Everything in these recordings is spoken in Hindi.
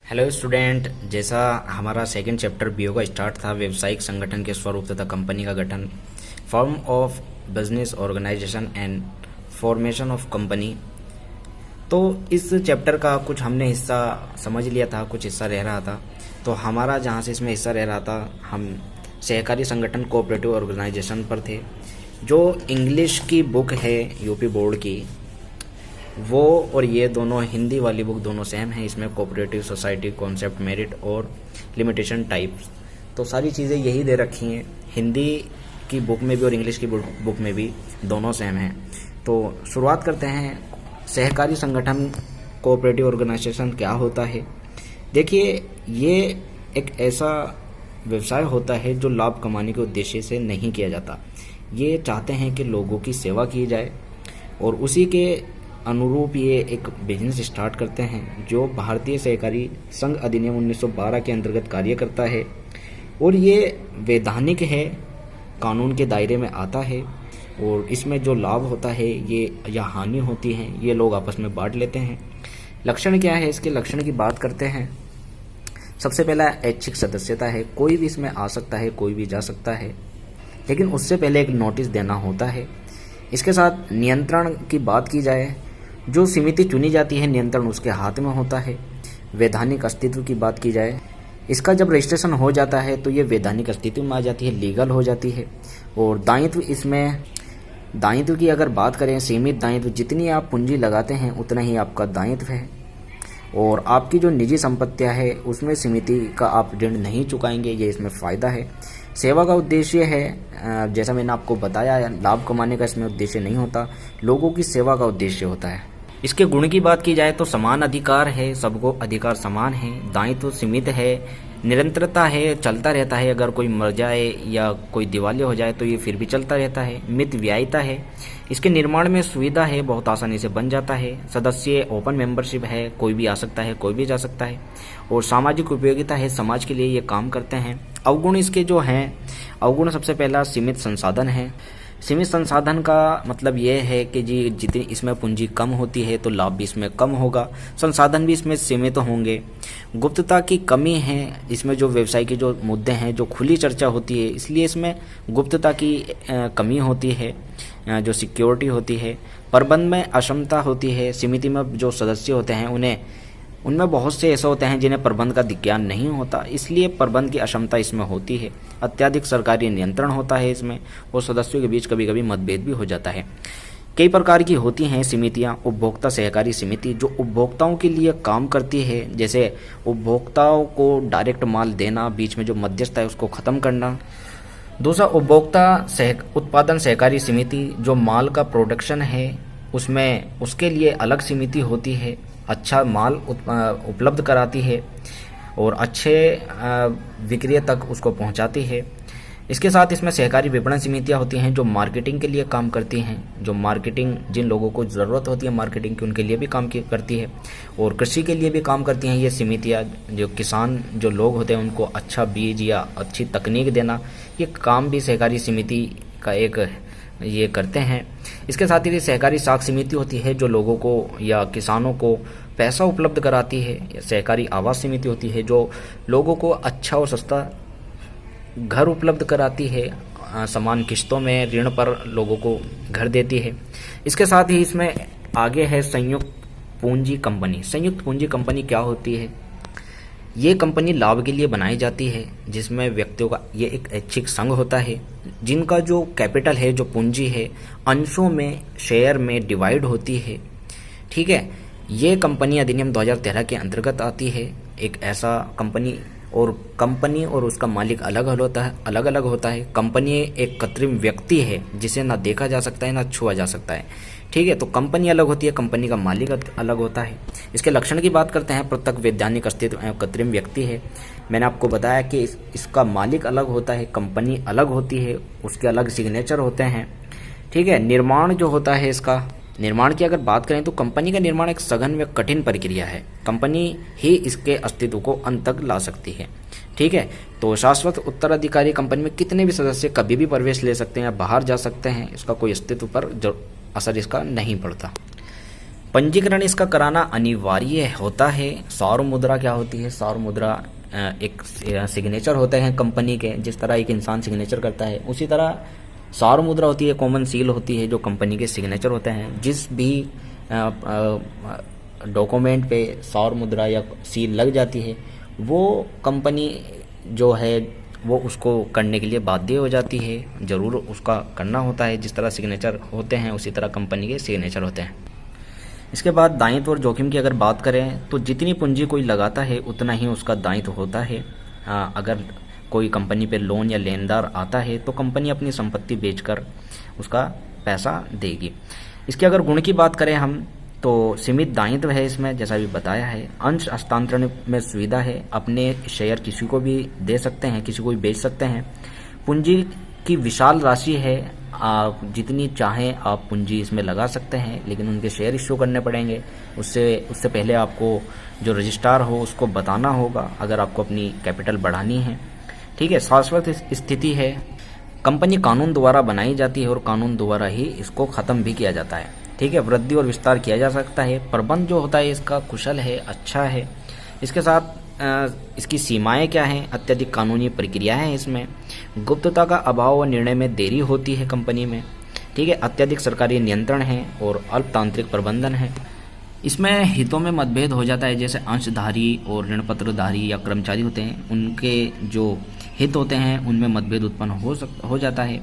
हेलो स्टूडेंट, जैसा हमारा सेकंड चैप्टर बीओ का स्टार्ट था, व्यवसायिक संगठन के स्वरूप तथा कंपनी का गठन, form of business organisation and formation of company. तो इस चैप्टर का कुछ हमने हिस्सा समझ लिया था, कुछ हिस्सा रह रहा था। तो हमारा जहाँ से इसमें हिस्सा रह रहा था, हम सहकारी संगठन कोऑपरेटिव ऑर्गेनाइजेशन पर थे। जो इंग्लिश की बुक है यूपी बोर्ड की, वो और ये दोनों हिंदी वाली बुक दोनों सेम है। इसमें कोऑपरेटिव सोसाइटी, कॉन्सेप्ट, मेरिट और लिमिटेशन टाइप्स, तो सारी चीज़ें यही दे रखी हैं। हिंदी की बुक में भी और इंग्लिश की बुक में भी दोनों सेम हैं। तो शुरुआत करते हैं। सहकारी संगठन कोऑपरेटिव ऑर्गेनाइजेशन क्या होता है? देखिए, ये एक ऐसा व्यवसाय होता है जो लाभ कमाने के उद्देश्य से नहीं किया जाता। ये चाहते हैं कि लोगों की सेवा की जाए और उसी के अनुरूप ये एक बिजनेस स्टार्ट करते हैं जो भारतीय सहकारी संघ अधिनियम 1912 के अंतर्गत कार्य करता है और ये वैधानिक है, कानून के दायरे में आता है। और इसमें जो लाभ होता है ये या हानि होती है, ये लोग आपस में बांट लेते हैं। लक्षण क्या है? इसके लक्षण की बात करते हैं। सबसे पहला ऐच्छिक सदस्यता है। कोई भी इसमें आ सकता है, कोई भी जा सकता है, लेकिन उससे पहले एक नोटिस देना होता है। इसके साथ नियंत्रण की बात की जाए, जो समिति चुनी जाती है नियंत्रण उसके हाथ में होता है। वैधानिक अस्तित्व की बात की जाए, इसका जब रजिस्ट्रेशन हो जाता है तो ये वैधानिक अस्तित्व में आ जाती है, लीगल हो जाती है। और दायित्व, इसमें दायित्व की अगर बात करें, सीमित दायित्व, जितनी आप पूंजी लगाते हैं उतना ही आपका दायित्व है। और आपकी जो निजी संपत्तियां है उसमें समिति का आप ऋण नहीं चुकाएंगे, ये इसमें फ़ायदा है। सेवा का उद्देश्य है, जैसा मैंने आपको बताया, लाभ कमाने का इसमें उद्देश्य नहीं होता, लोगों की सेवा का उद्देश्य होता है। इसके गुण की बात की जाए तो समान अधिकार है, सबको अधिकार समान है। दायित्व सीमित है, निरंतरता है, चलता रहता है। अगर कोई मर जाए या कोई दिवालिया हो जाए तो ये फिर भी चलता रहता है। मित व्यायिता है। इसके निर्माण में सुविधा है, बहुत आसानी से बन जाता है। सदस्य ओपन मेंबरशिप है, कोई भी आ सकता है, कोई भी जा सकता है। और सामाजिक उपयोगिता है, समाज के लिए ये काम करते हैं। अवगुण इसके जो हैं, अवगुण सबसे पहला सीमित संसाधन है। सीमित संसाधन का मतलब यह है कि जी जितनी इसमें पूंजी कम होती है तो लाभ भी इसमें कम होगा, संसाधन भी इसमें सीमित होंगे। गुप्तता की कमी है, इसमें जो व्यवसाय के जो मुद्दे हैं, जो खुली चर्चा होती है, इसलिए इसमें गुप्तता की कमी होती है, जो सिक्योरिटी होती है। प्रबंध में अक्षमता होती है। समिति में जो सदस्य होते हैं उनमें बहुत से ऐसे होते हैं जिन्हें प्रबंध का ज्ञान नहीं होता, इसलिए प्रबंध की अक्षमता इसमें होती है। अत्यधिक सरकारी नियंत्रण होता है इसमें, और सदस्यों के बीच कभी कभी मतभेद भी हो जाता है। कई प्रकार की होती हैं समितियां। उपभोक्ता सहकारी समिति जो उपभोक्ताओं के लिए काम करती है, जैसे उपभोक्ताओं को डायरेक्ट माल देना, बीच में जो मध्यस्थ है उसको खत्म करना। दूसरा, उपभोक्ता उत्पादन सहकारी समिति जो माल का प्रोडक्शन है उसमें उसके लिए अलग समिति होती है, अच्छा माल उपलब्ध कराती है और अच्छे विक्रय तक उसको पहुंचाती है। इसके साथ इसमें सहकारी विपणन समितियां होती हैं जो मार्केटिंग के लिए काम करती हैं, जो मार्केटिंग, जिन लोगों को ज़रूरत होती है मार्केटिंग की, उनके लिए भी काम करती है और कृषि के लिए भी काम करती हैं। ये समितियां, जो किसान जो लोग होते हैं उनको अच्छा बीज या अच्छी तकनीक देना, ये काम भी सहकारी समिति का एक ये करते हैं। इसके साथ ही सहकारी साख समिति होती है जो लोगों को या किसानों को पैसा उपलब्ध कराती है। सहकारी आवास समिति होती है जो लोगों को अच्छा और सस्ता घर उपलब्ध कराती है, समान किस्तों में ऋण पर लोगों को घर देती है। इसके साथ ही इसमें आगे है संयुक्त पूंजी कंपनी। संयुक्त पूंजी कंपनी क्या होती है? ये कंपनी लाभ के लिए बनाई जाती है, जिसमें व्यक्तियों का ये एक ऐच्छिक संघ होता है, जिनका जो कैपिटल है, जो पूंजी है, अंशों में, शेयर में डिवाइड होती है। ठीक है, ये कंपनी अधिनियम 2013 के अंतर्गत आती है। एक ऐसा कंपनी और उसका मालिक अलग अलग होता है। कंपनी एक कृत्रिम व्यक्ति है जिसे ना देखा जा सकता है ना छुआ जा सकता है। ठीक है, तो कंपनी अलग होती है, कंपनी का मालिक अलग होता है। इसके लक्षण की बात करते हैं। पृथक वैधानिक अस्तित्व एवं कृत्रिम व्यक्ति है। मैंने आपको बताया कि इसका मालिक अलग होता है, कंपनी अलग होती है, उसके अलग सिग्नेचर होते हैं। ठीक है, निर्माण जो होता है, इसका निर्माण की अगर बात करें तो कंपनी का निर्माण एक सघन व कठिन प्रक्रिया है। कंपनी ही इसके अस्तित्व को अंत तक ला सकती है। ठीक है, तो शाश्वत उत्तराधिकारी कंपनी में कितने भी सदस्य कभी भी प्रवेश ले सकते हैं या बाहर जा सकते हैं, इसका कोई अस्तित्व पर असर इसका नहीं पड़ता। पंजीकरण इसका कराना अनिवार्य होता है। सौर मुद्रा क्या होती है? सौर मुद्रा एक सिग्नेचर होते हैं कंपनी के, जिस तरह एक इंसान सिग्नेचर करता है उसी तरह सौर मुद्रा होती है, कॉमन सील होती है जो कंपनी के सिग्नेचर होते हैं। जिस भी डॉक्यूमेंट पे सौर मुद्रा या सील लग जाती है वो कंपनी जो है वो उसको करने के लिए बाध्य हो जाती है, ज़रूर उसका करना होता है। जिस तरह सिग्नेचर होते हैं उसी तरह कंपनी के सिग्नेचर होते हैं। इसके बाद दायित्व और जोखिम की अगर बात करें तो जितनी पूंजी कोई लगाता है उतना ही उसका दायित्व होता है। अगर कोई कंपनी पे लोन या लेनदार आता है तो कंपनी अपनी संपत्ति बेचकर उसका पैसा देगी। इसके अगर गुण की बात करें हम तो सीमित दायित्व है इसमें, जैसा भी बताया है। अंश हस्तांतरण में सुविधा है, अपने शेयर किसी को भी दे सकते हैं, किसी को भी बेच सकते हैं। पूंजी की विशाल राशि है, आप जितनी चाहें आप पूंजी इसमें लगा सकते हैं, लेकिन उनके शेयर इश्यू करने पड़ेंगे। उससे पहले आपको जो रजिस्ट्रार हो उसको बताना होगा अगर आपको अपनी कैपिटल बढ़ानी है। ठीक है। शाश्वत स्थिति है, कंपनी कानून द्वारा बनाई जाती है और कानून द्वारा ही इसको ख़त्म भी किया जाता है। ठीक है। वृद्धि और विस्तार किया जा सकता है। प्रबंध जो होता है इसका कुशल है, अच्छा है। इसके साथ इसकी सीमाएं क्या हैं? अत्यधिक कानूनी प्रक्रियाएं हैं इसमें, गुप्तता का अभाव और निर्णय में देरी होती है कंपनी में। ठीक है। अत्यधिक सरकारी नियंत्रण है और अल्पतांत्रिक प्रबंधन है। इसमें हितों में मतभेद हो जाता है, जैसे अंशधारी और ऋणपत्रधारी या कर्मचारी होते हैं, उनके जो हित होते हैं उनमें मतभेद उत्पन्न हो जाता है।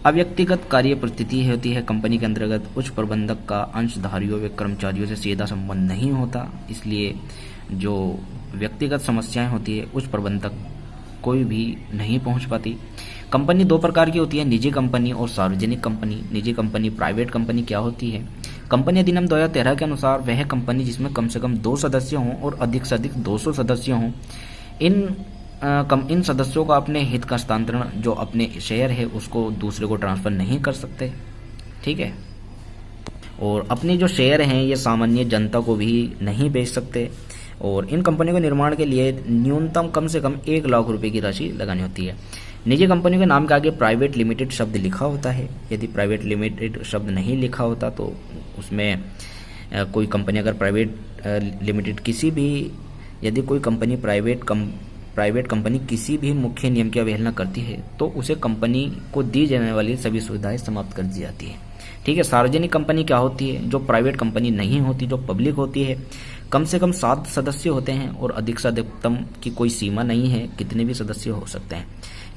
अव्यक्तिगत कार्य परिस्थिति होती है कंपनी के अंतर्गत। उच्च प्रबंधक का अंशधारियों व कर्मचारियों से सीधा संबंध नहीं होता, इसलिए जो व्यक्तिगत समस्याएं होती है उच्च प्रबंधक कोई भी नहीं पहुंच पाती। कंपनी दो प्रकार की होती है, निजी कंपनी और सार्वजनिक कंपनी। निजी कंपनी प्राइवेट कंपनी क्या होती है? कंपनी अधिनियम 2013 के अनुसार वह कंपनी जिसमें कम से कम 2 सदस्य हों और अधिक से अधिक 200 सदस्य हों। इन सदस्यों का अपने हित का हस्तांतरण, जो अपने शेयर है उसको दूसरे को ट्रांसफर नहीं कर सकते। ठीक है। और अपने जो शेयर हैं ये सामान्य जनता को भी नहीं बेच सकते। और इन कंपनियों के निर्माण के लिए न्यूनतम कम से कम 1 लाख रुपए की राशि लगानी होती है। निजी कंपनियों के नाम के आगे प्राइवेट लिमिटेड शब्द लिखा होता है। यदि प्राइवेट लिमिटेड शब्द नहीं लिखा होता तो उसमें कोई कंपनी अगर प्राइवेट लिमिटेड किसी भी यदि कोई कंपनी प्राइवेट कंपनी किसी भी मुख्य नियम की अवहेलना करती है तो उसे कंपनी को दी जाने वाली सभी सुविधाएं समाप्त कर दी जाती है। ठीक है। सार्वजनिक कंपनी क्या होती है? जो प्राइवेट कंपनी नहीं होती, जो पब्लिक होती है। कम से कम 7 सदस्य होते हैं और अधिक से अधिकतम की कोई सीमा नहीं है, कितने भी सदस्य हो सकते हैं।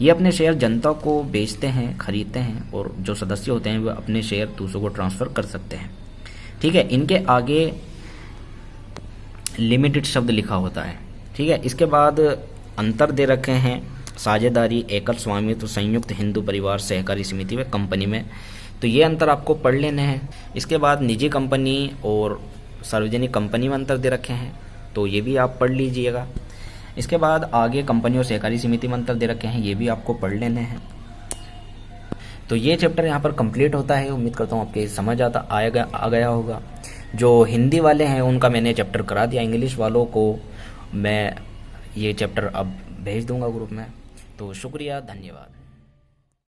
ये अपने शेयर जनता को बेचते हैं, खरीदते हैं और जो सदस्य होते हैं वे अपने शेयर दूसरों को ट्रांसफर कर सकते हैं। ठीक है। इनके आगे लिमिटेड शब्द लिखा होता है। ठीक है। इसके बाद अंतर दे रखे हैं साझेदारी, एकल स्वामित्व, संयुक्त हिंदू परिवार, सहकारी समिति व कंपनी में। तो ये अंतर आपको पढ़ लेने हैं। इसके बाद निजी कंपनी और सार्वजनिक कंपनी में अंतर दे रखे हैं, तो ये भी आप पढ़ लीजिएगा। इसके बाद आगे कंपनी और सहकारी समिति में अंतर दे रखे हैं, ये भी आपको पढ़ लेने हैं। तो ये चैप्टर यहाँ पर कंप्लीट होता है। उम्मीद करता हूँ आपके समझ आ गया होगा। जो हिंदी वाले हैं उनका मैंने चैप्टर करा दिया, इंग्लिश वालों को मैं ये चैप्टर अब भेज दूंगा ग्रुप में। तो शुक्रिया, धन्यवाद।